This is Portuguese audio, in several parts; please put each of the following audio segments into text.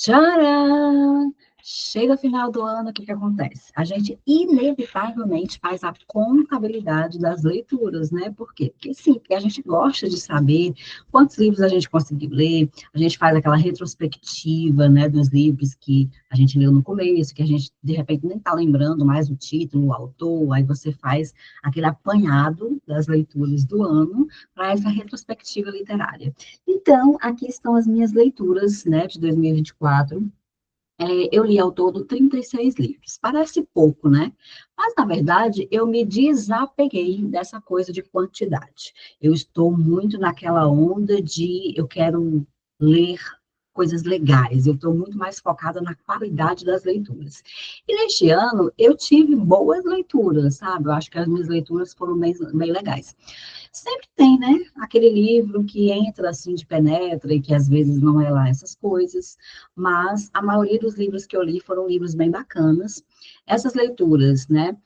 Tcharam! Chega o final do ano, o que que acontece? A gente inevitavelmente faz a contabilidade das leituras, né? Por quê? Porque sim, porque a gente gosta de saber quantos livros a gente conseguiu ler, a gente faz aquela retrospectiva, né, dos livros que a gente leu no começo, que a gente, de repente, nem está lembrando mais o título, o autor, aí você faz aquele apanhado das leituras do ano para essa retrospectiva literária. Então, aqui estão as minhas leituras, né, de 2024. Eu li ao todo 36 livros. Parece pouco, né? Mas, na verdade, eu me desapeguei dessa coisa de quantidade. Eu estou muito naquela onda de eu quero ler coisas legais. Eu estou muito mais focada na qualidade das leituras. E neste ano, eu tive boas leituras, sabe? Eu acho que as minhas leituras foram bem legais. Sempre tem, né? Aquele livro que entra assim de penetra e que às vezes não é lá essas coisas, mas a maioria dos livros que eu li foram livros bem bacanas. Essas leituras, né?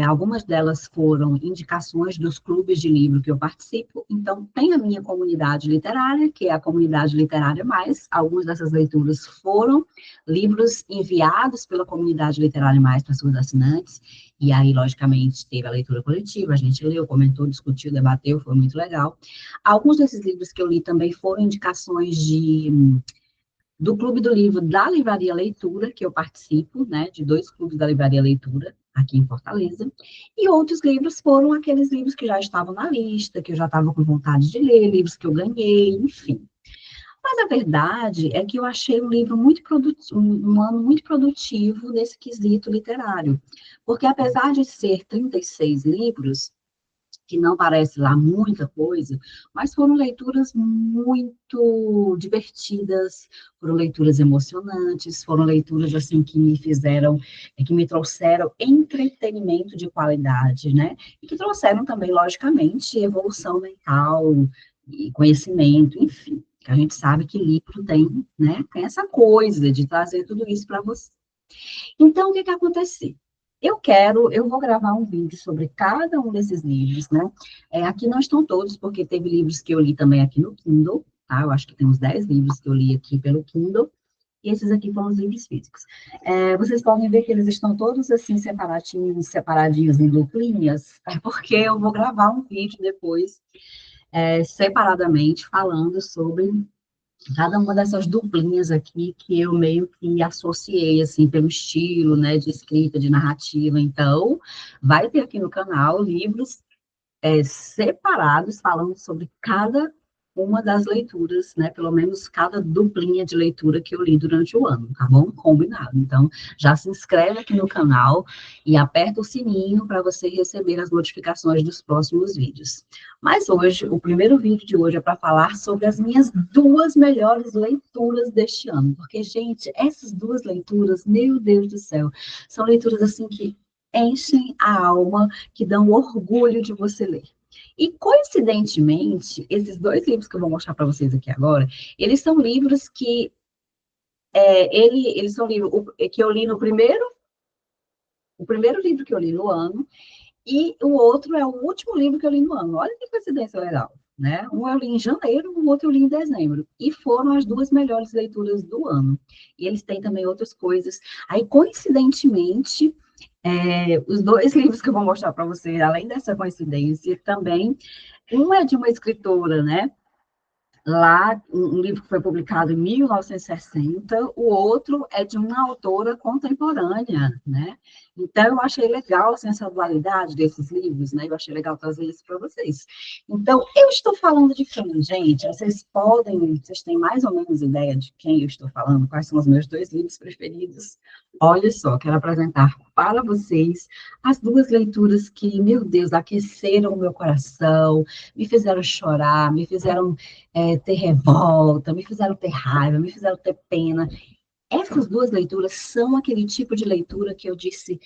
Algumas delas foram indicações dos clubes de livro que eu participo, então tem a minha comunidade literária, que é a comunidade literária mais. Algumas dessas leituras foram livros enviados pela comunidade literária mais para suas assinantes, e aí, logicamente, teve a leitura coletiva, a gente leu, comentou, discutiu, debateu, foi muito legal. Alguns desses livros que eu li também foram indicações do Clube do Livro da Livraria Leitura, que eu participo, né, de 2 clubes da Livraria Leitura, aqui em Fortaleza, e outros livros foram aqueles livros que já estavam na lista, que eu já estava com vontade de ler, livros que eu ganhei, enfim. Mas a verdade é que eu achei um livro muito produtivo, um ano muito produtivo nesse quesito literário. Porque apesar de ser 36 livros, que não parece lá muita coisa, mas foram leituras muito divertidas, foram leituras emocionantes, foram leituras assim que me fizeram, que me trouxeram entretenimento de qualidade, né? E que trouxeram também, logicamente, evolução mental e conhecimento, enfim. Que a gente sabe que livro tem, né? Tem essa coisa de trazer tudo isso para você. Então, o que que aconteceu? Eu vou gravar um vídeo sobre cada um desses livros, né? Aqui não estão todos, porque teve livros que eu li também aqui no Kindle, tá? Eu acho que tem uns 10 livros que eu li aqui pelo Kindle, e esses aqui foram os livros físicos. Vocês podem ver que eles estão todos assim, separadinhos em duplinhas, porque eu vou gravar um vídeo depois, separadamente, falando sobre cada uma dessas duplinhas aqui que eu meio que associei, assim, pelo estilo, né, de escrita, de narrativa. Então, vai ter aqui no canal livros separados falando sobre cada uma das leituras, né, pelo menos cada duplinha de leitura que eu li durante o ano, tá bom? Combinado. Então, já se inscreve aqui no canal e aperta o sininho para você receber as notificações dos próximos vídeos. Mas hoje, o primeiro vídeo de hoje é para falar sobre as minhas 2 melhores leituras deste ano, porque, gente, essas 2 leituras, meu Deus do céu, são leituras assim que enchem a alma, que dão orgulho de você ler. E, coincidentemente, esses 2 livros que eu vou mostrar para vocês aqui agora, eles são livros que eles são livros que eu li no o primeiro livro que eu li no ano, e o outro é o último livro que eu li no ano. Olha que coincidência legal, né? Um eu li em janeiro, o outro eu li em dezembro. E foram as 2 melhores leituras do ano. E eles têm também outras coisas. Aí, coincidentemente, os 2 livros que eu vou mostrar para você, além dessa coincidência, também, um é de uma escritora, né? Lá, um livro que foi publicado em 1960, o outro é de uma autora contemporânea, né? Então, eu achei legal assim, essa dualidade desses livros, né? Eu achei legal trazer isso para vocês. Então, eu estou falando de quem, gente? Vocês têm mais ou menos ideia de quem eu estou falando? Quais são os meus 2 livros preferidos? Olha só, quero apresentar para vocês as 2 leituras que, meu Deus, aqueceram o meu coração, me fizeram chorar, me fizeram ter revolta, me fizeram ter raiva, me fizeram ter pena. Essas 2 leituras são aquele tipo de leitura que eu disse,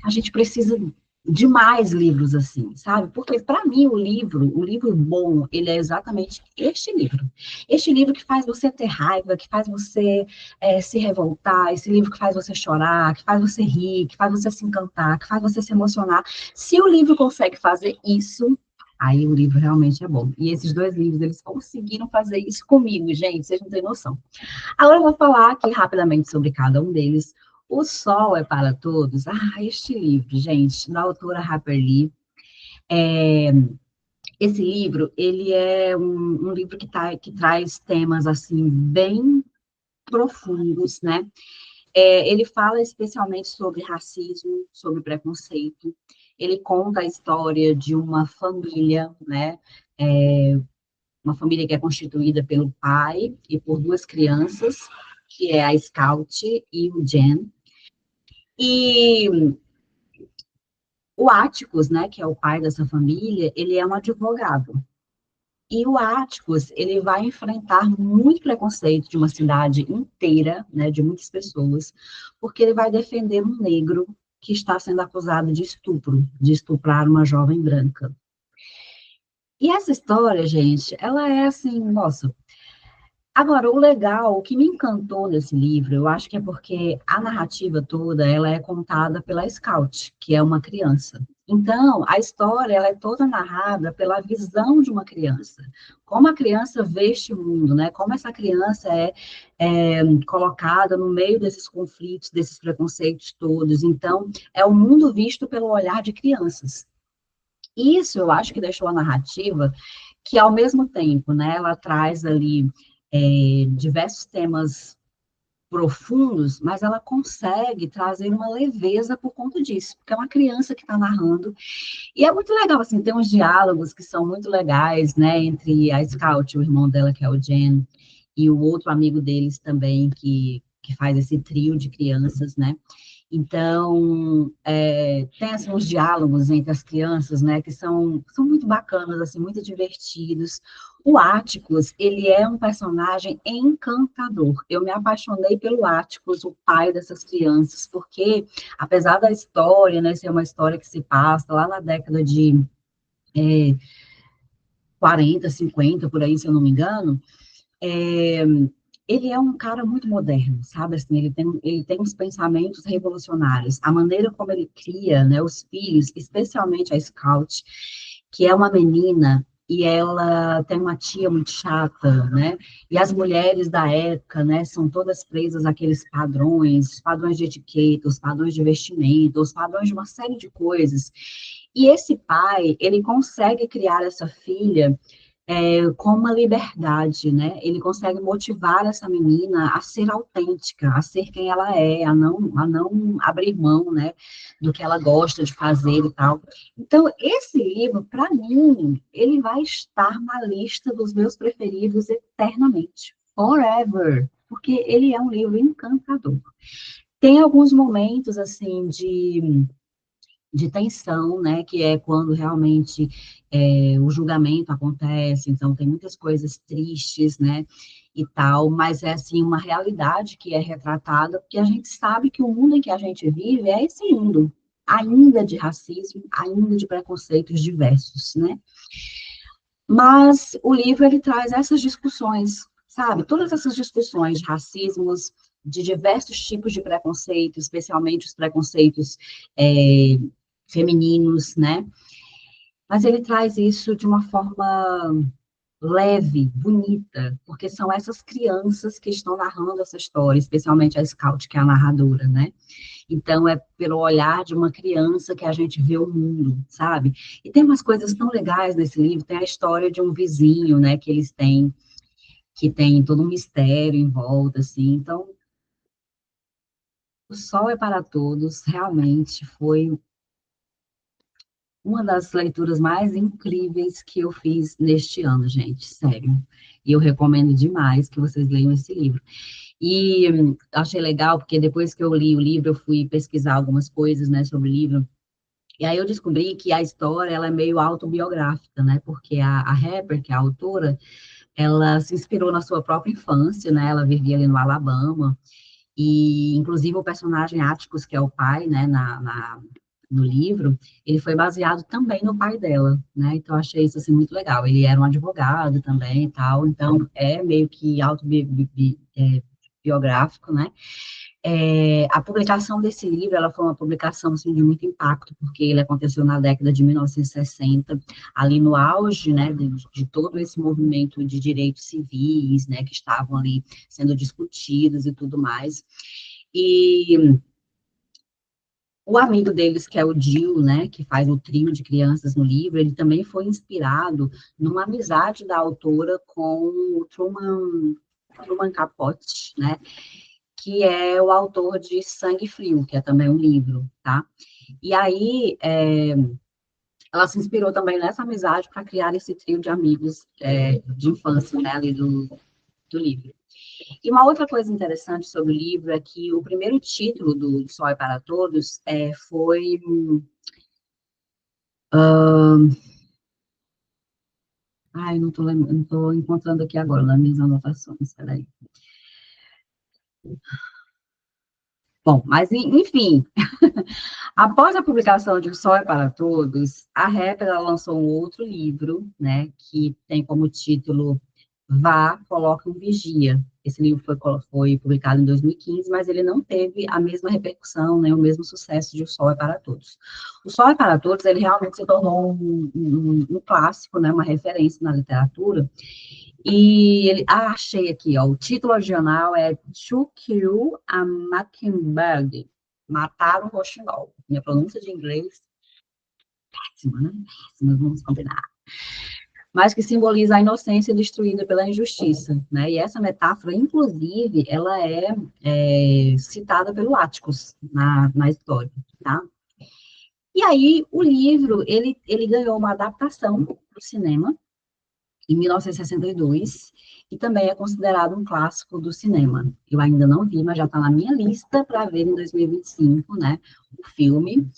a gente precisa de mais livros assim, sabe? Porque para mim o livro bom, ele é exatamente este livro que faz você ter raiva, que faz você se revoltar, esse livro que faz você chorar, que faz você rir, que faz você se encantar, que faz você se emocionar. Se o livro consegue fazer isso, Aí o livro realmente é bom. E esses dois livros, eles conseguiram fazer isso comigo, gente, vocês não têm noção. Agora eu vou falar aqui rapidamente sobre cada um deles. O Sol é para Todos. Ah, este livro, gente, da autora Harper Lee. É, esse livro, ele é um livro que traz temas, assim, bem profundos, né? Ele fala especialmente sobre racismo, sobre preconceito. Ele conta a história de uma família, né? Uma família que é constituída pelo pai e por duas crianças, que é a Scout e o Jen. E o Atticus, né, que é o pai dessa família, ele é um advogado. E o Atticus, ele vai enfrentar muito preconceito de uma cidade inteira, né, de muitas pessoas, porque ele vai defender um negro que está sendo acusado de estupro, de estuprar uma jovem branca. E essa história, gente, ela é assim, nossa. Agora, o legal, o que me encantou nesse livro, eu acho que é porque a narrativa toda, ela é contada pela Scout, que é uma criança. Então, a história, ela é toda narrada pela visão de uma criança. Como a criança vê este mundo, né? Como essa criança é colocada no meio desses conflitos, desses preconceitos todos. Então, é o mundo visto pelo olhar de crianças. Isso, eu acho que deixou a narrativa que, ao mesmo tempo, né, ela traz ali diversos temas profundos, mas ela consegue trazer uma leveza por conta disso, porque é uma criança que está narrando, e é muito legal, assim, tem uns diálogos que são muito legais, né, entre a Scout, o irmão dela, que é o Jen, e o outro amigo deles também, que faz esse trio de crianças, né, então, tem assim, uns diálogos entre as crianças, né, que são muito bacanas, assim, muito divertidos. O Atticus, ele é um personagem encantador. Eu me apaixonei pelo Atticus, o pai dessas crianças, porque, apesar da história, né, ser uma história que se passa lá na década de 40, 50, por aí, se eu não me engano, é, ele é um cara muito moderno, sabe? Assim, ele tem uns pensamentos revolucionários. A maneira como ele cria, né, os filhos, especialmente a Scout, que é uma menina e ela tem uma tia muito chata, né? E as mulheres da época, né, são todas presas àqueles padrões, os padrões de etiqueta, os padrões de vestimenta, os padrões de uma série de coisas. E esse pai, ele consegue criar essa filha com uma liberdade, né? Ele consegue motivar essa menina a ser autêntica, a ser quem ela é, a não abrir mão, né, do que ela gosta de fazer e tal. Então, esse livro, para mim, ele vai estar na lista dos meus preferidos eternamente, forever, porque ele é um livro encantador. Tem alguns momentos, assim, de tensão, né, que é quando realmente o julgamento acontece, então tem muitas coisas tristes, né, e tal, mas é, assim, uma realidade que é retratada, porque a gente sabe que o mundo em que a gente vive é esse mundo, ainda de racismo, ainda de preconceitos diversos, né, mas o livro, ele traz essas discussões, sabe, todas essas discussões de racismos, de diversos tipos de preconceito, especialmente os preconceitos é, femininos, né? Mas ele traz isso de uma forma leve, bonita, porque são essas crianças que estão narrando essa história, especialmente a Scout, que é a narradora, né? Então, é pelo olhar de uma criança que a gente vê o mundo, sabe? E tem umas coisas tão legais nesse livro, tem a história de um vizinho, né, que eles têm, que tem todo um mistério em volta, assim. Então, O Sol é para Todos, realmente foi uma das leituras mais incríveis que eu fiz neste ano, gente, sério. E eu recomendo demais que vocês leiam esse livro. E achei legal, porque depois que eu li o livro, eu fui pesquisar algumas coisas, né, sobre o livro. E aí eu descobri que a história, ela é meio autobiográfica, né, porque a Harper, que é a autora, ela se inspirou na sua própria infância, né, ela vivia ali no Alabama, e, inclusive, o personagem Atticus, que é o pai, né, no livro, ele foi baseado também no pai dela, né? Então, eu achei isso, assim, muito legal. Ele era um advogado também e tal, então, é meio que autobiográfico, né? A publicação desse livro, ela foi uma publicação, assim, de muito impacto, porque ele aconteceu na década de 1960, ali no auge, né, de todo esse movimento de direitos civis, né, que estavam ali sendo discutidos e tudo mais. E o amigo deles, que é o Jill, né, que faz o trio de crianças no livro, ele também foi inspirado numa amizade da autora com o Truman Capote, né, que é o autor de Sangue Frio, que é também um livro, tá? E aí, ela se inspirou também nessa amizade para criar esse trio de amigos de infância, né, ali do livro. E uma outra coisa interessante sobre o livro é que o primeiro título do Sol é para Todos foi... Ai, não tô encontrando aqui agora nas minhas anotações, peraí. Bom, mas enfim, após a publicação de O Sol é para Todos, a Harper ela lançou um outro livro, né, que tem como título Vá, Coloque um Vigia. Esse livro foi publicado em 2015, mas ele não teve a mesma repercussão, né, o mesmo sucesso de O Sol é para Todos. O Sol é para Todos, ele realmente se tornou um clássico, né, uma referência na literatura, e achei aqui, ó, o título original é To Kill a Mockingbird, Matar um Roxinol. Minha pronúncia de inglês, péssima, né? Péssima, vamos combinar. Mas que simboliza a inocência destruída pela injustiça, né? E essa metáfora, inclusive, ela citada pelo Atticus na história, tá? E aí, o livro, ele ganhou uma adaptação para o cinema, em 1962, e também é considerado um clássico do cinema. Eu ainda não vi, mas já está na minha lista para ver em 2025, né? O filme,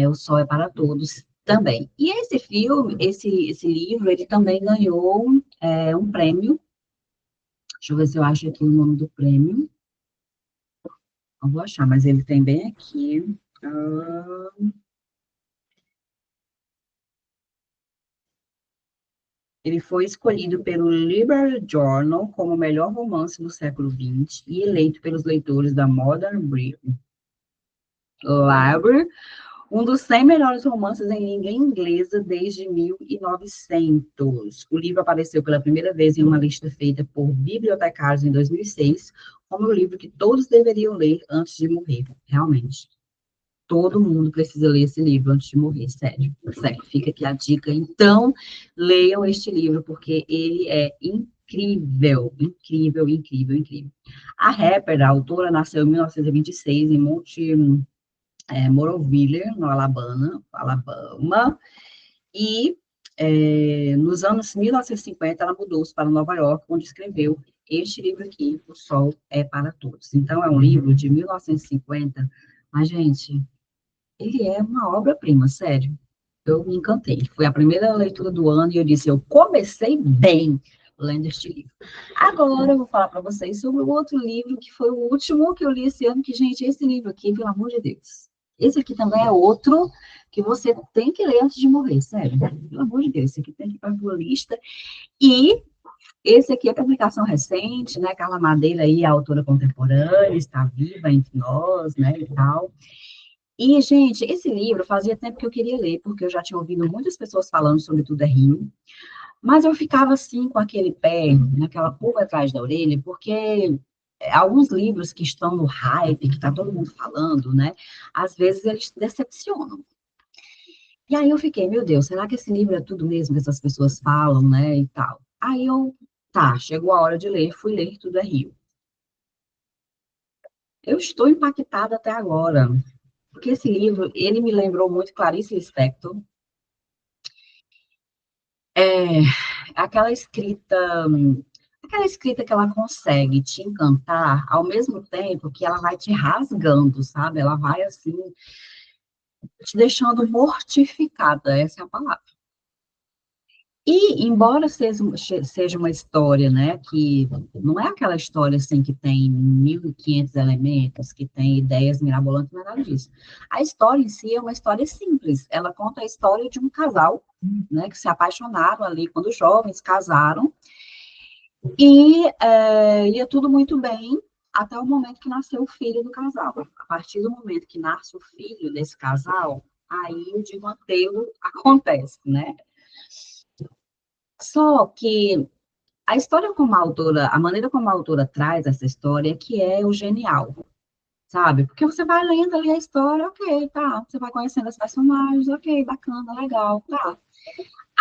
O Sol é para Todos, também. E esse filme, esse livro, ele também ganhou um prêmio. Deixa eu ver se eu acho aqui o nome do prêmio. Não vou achar, mas ele tem bem aqui. Ele foi escolhido pelo Liberal Journal como o melhor romance do século XX e eleito pelos leitores da Modern Library um dos 100 melhores romances em língua inglesa desde 1900. O livro apareceu pela primeira vez em uma lista feita por bibliotecários em 2006, como o livro que todos deveriam ler antes de morrer, realmente. Todo mundo precisa ler esse livro antes de morrer, sério. Sério, fica aqui a dica. Então, leiam este livro, porque ele é incrível, incrível, incrível, incrível. A Harper, a autora, nasceu em 1926 em Monroeville, no Alabama, e nos anos 1950 ela mudou-se para Nova York, onde escreveu este livro aqui, O Sol é para Todos. Então, é um livro de 1950, mas, gente, ele é uma obra-prima, sério. Eu me encantei. Foi a primeira leitura do ano e eu disse, eu comecei bem lendo este livro. Agora eu vou falar para vocês sobre o outro livro, que foi o último que eu li esse ano, que, gente, esse livro aqui, pelo amor de Deus. Esse aqui também é outro que você tem que ler antes de morrer, sério. Pelo amor de Deus, esse aqui tem que ir para a sua lista. E esse aqui é publicação recente, né? Carla Madeira aí, a autora contemporânea, está viva entre nós, né, e tal. E, gente, esse livro fazia tempo que eu queria ler, porque eu já tinha ouvido muitas pessoas falando sobre Tudo é Rio, mas eu ficava assim, com aquele pé, naquela pulga atrás da orelha, porque alguns livros que estão no hype, que está todo mundo falando, né, às vezes eles decepcionam. E aí eu fiquei, meu Deus, será que esse livro é tudo mesmo que essas pessoas falam, né, e tal? Aí tá, chegou a hora de ler, fui ler Tudo é Rio. Eu estou impactada até agora, porque esse livro, ele me lembrou muito Clarice Lispector. É, aquela escrita, aquela escrita que ela consegue te encantar, ao mesmo tempo que ela vai te rasgando, sabe? Ela vai, assim, te deixando mortificada, essa é a palavra. E, embora seja uma história, né, que não é aquela história, assim, que tem 1.500 elementos, que tem ideias mirabolantes, não é nada disso. A história em si é uma história simples. Ela conta a história de um casal, né, que se apaixonaram ali quando jovens, casaram, e ia tudo muito bem, até o momento que nasceu o filho do casal. A partir do momento que nasce o filho desse casal, aí o desmantelo acontece, né? Só que a história como a autora, a maneira como a autora traz essa história, que é o genial, sabe? Porque você vai lendo ali a história, ok, tá. Você vai conhecendo os personagens, ok, bacana, legal, tá.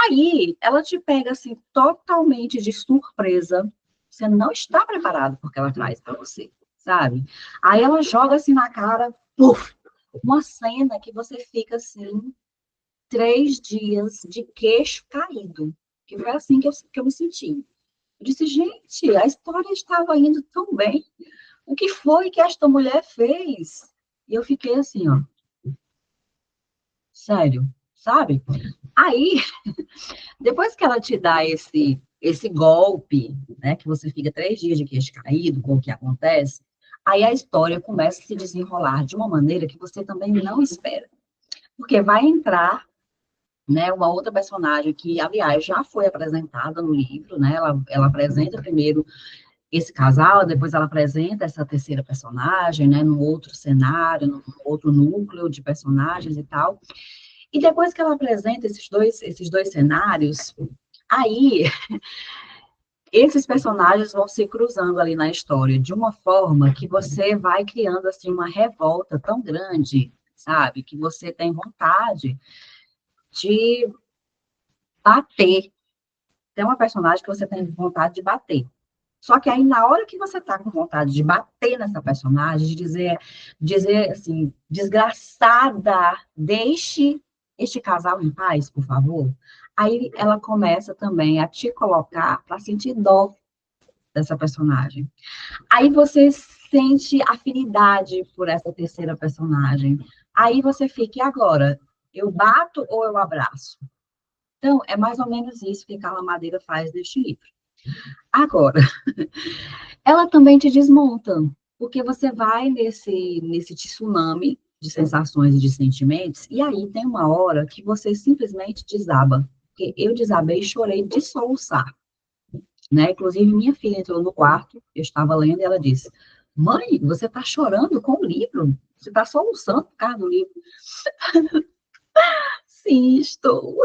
Aí, ela te pega, assim, totalmente de surpresa. Você não está preparado porque ela traz para você, sabe? Aí ela joga, assim, na cara, puf, uma cena que você fica, assim, 3 dias de queixo caído. Que foi assim que eu me senti. Eu disse, gente, a história estava indo tão bem. O que foi que esta mulher fez? E eu fiquei assim, ó, sério, sabe? Aí, depois que ela te dá esse golpe, né, que você fica 3 dias de queixo caído com o que acontece, aí a história começa a se desenrolar de uma maneira que você também não espera. Porque vai entrar, né, uma outra personagem que, aliás, já foi apresentada no livro, né, ela apresenta primeiro esse casal, depois ela apresenta essa terceira personagem, né, num outro cenário, num outro núcleo de personagens e tal. E depois que ela apresenta esses dois cenários, aí esses personagens vão se cruzando ali na história de uma forma que você vai criando assim uma revolta tão grande, sabe, que você tem vontade de bater. Tem uma personagem que você tem vontade de bater. Só que aí, na hora que você tá com vontade de bater nessa personagem, de dizer assim, desgraçada, deixe este casal em paz, por favor. Aí ela começa também a te colocar para sentir dó dessa personagem. Aí você sente afinidade por essa terceira personagem. Aí você fica, e agora? Eu bato ou eu abraço? Então, é mais ou menos isso que Carla Madeira faz neste livro. Agora, ela também te desmonta, porque você vai nesse tsunami de sensações e de sentimentos, e aí tem uma hora que você simplesmente desaba. Porque eu desabei e chorei de soluçar, né? Inclusive, minha filha entrou no quarto, eu estava lendo, e ela disse, mãe, você está chorando com o livro? Você está soluçando por causa do livro? Sim, estou.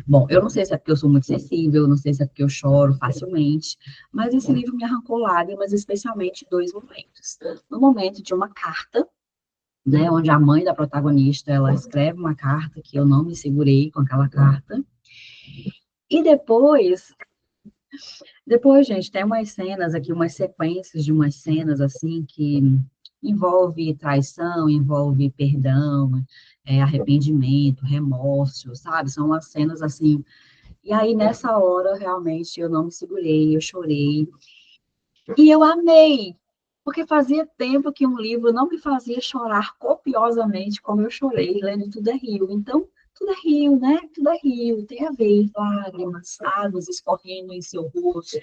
Bom, eu não sei se é porque eu sou muito sensível, não sei se é porque eu choro facilmente, mas esse livro me arrancou lágrimas, especialmente em dois momentos. No momento de uma carta, né, onde a mãe da protagonista, ela escreve uma carta que eu não me segurei com aquela carta. E depois, gente, tem umas cenas aqui, umas sequências de umas cenas, assim, que envolve traição, envolve perdão, arrependimento, remorso, sabe? São umas cenas, assim. E aí, nessa hora, realmente, eu não me segurei, eu chorei. E eu amei, porque fazia tempo que um livro não me fazia chorar copiosamente como eu chorei lendo Tudo é Rio. Então, tudo é rio, né? Tudo é rio, tem a ver, lágrimas, águas escorrendo em seu rosto.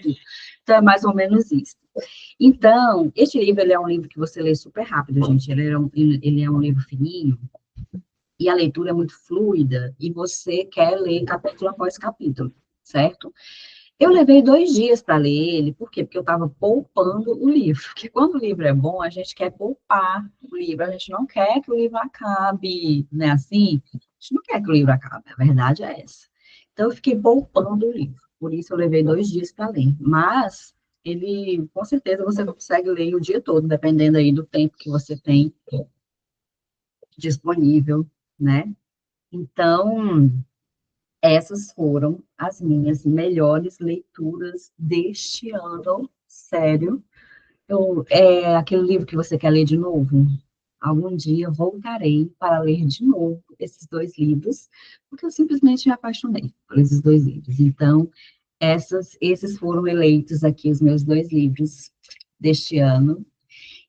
Então, é mais ou menos isso. Então, este livro, ele é um livro que você lê super rápido, gente. Ele é um livro fininho, e a leitura é muito fluida, e você quer ler capítulo após capítulo, certo? Eu levei 2 dias para ler ele, por quê? Porque eu estava poupando o livro. Porque quando o livro é bom, a gente quer poupar o livro, a gente não quer que o livro acabe, né? Assim, a gente não quer que o livro acabe, a verdade é essa. Então, eu fiquei poupando o livro, por isso eu levei 2 dias para ler. Mas, ele, com certeza, você consegue ler o dia todo, dependendo aí do tempo que você tem disponível, né? Então, essas foram as minhas melhores leituras deste ano, sério. Aquele livro que você quer ler de novo? Algum dia voltarei para ler de novo esses dois livros, porque eu simplesmente me apaixonei por esses dois livros. Então, esses foram eleitos aqui os meus dois livros deste ano.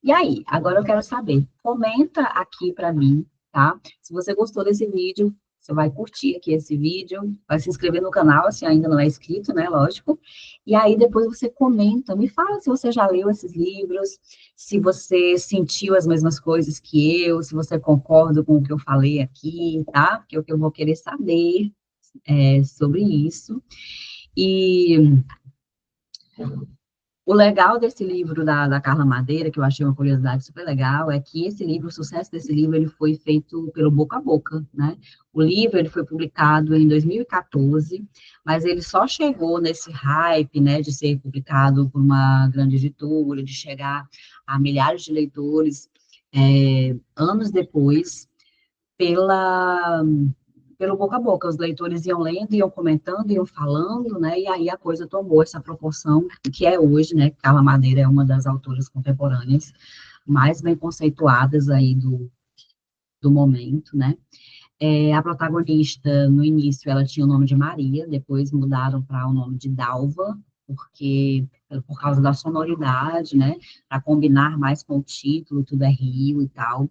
E aí, agora eu quero saber, comenta aqui para mim, tá? Se você gostou desse vídeo, você vai curtir aqui esse vídeo, vai se inscrever no canal, se ainda não é inscrito, né? Lógico. E aí depois você comenta, me fala se você já leu esses livros, se você sentiu as mesmas coisas que eu, se você concorda com o que eu falei aqui, tá? Porque o que eu vou querer saber é sobre isso. E O legal desse livro da Carla Madeira, que eu achei uma curiosidade super legal, é que esse livro, o sucesso desse livro, ele foi feito pelo boca a boca, né? O livro, ele foi publicado em 2014, mas ele só chegou nesse hype, né, de ser publicado por uma grande editora, de chegar a milhares de leitores, anos depois, pela pelo boca a boca, os leitores iam lendo, iam comentando, iam falando, né, e aí a coisa tomou essa proporção que é hoje, né, Carla Madeira é uma das autoras contemporâneas mais bem conceituadas aí do momento, né. A protagonista, no início, ela tinha o nome de Maria, depois mudaram para o nome de Dalva, porque, por causa da sonoridade, né, para combinar mais com o título, tudo é Rio e tal.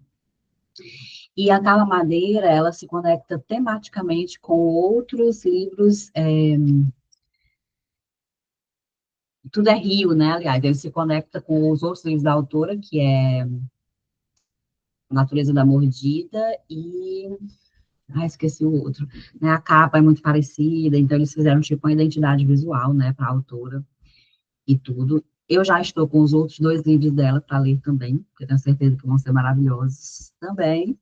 E a Carla Madeira, ela se conecta tematicamente com outros livros, tudo é Rio, né, aliás, ele se conecta com os outros livros da autora, que é A Natureza da Mordida e... esqueci o outro. Né, a capa é muito parecida, então eles fizeram tipo uma identidade visual, né, para a autora e tudo. Eu já estou com os outros dois livros dela para ler também, porque eu tenho certeza que vão ser maravilhosos também.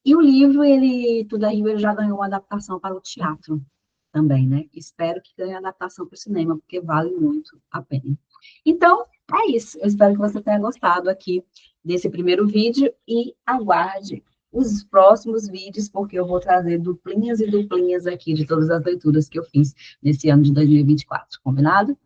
E o livro, ele, Tudo é Rio, ele já ganhou uma adaptação para o teatro também, né? Espero que ganhe adaptação para o cinema, porque vale muito a pena. Então, é isso. Eu espero que você tenha gostado aqui desse primeiro vídeo e aguarde os próximos vídeos, porque eu vou trazer duplinhas e duplinhas aqui de todas as leituras que eu fiz nesse ano de 2024. Combinado?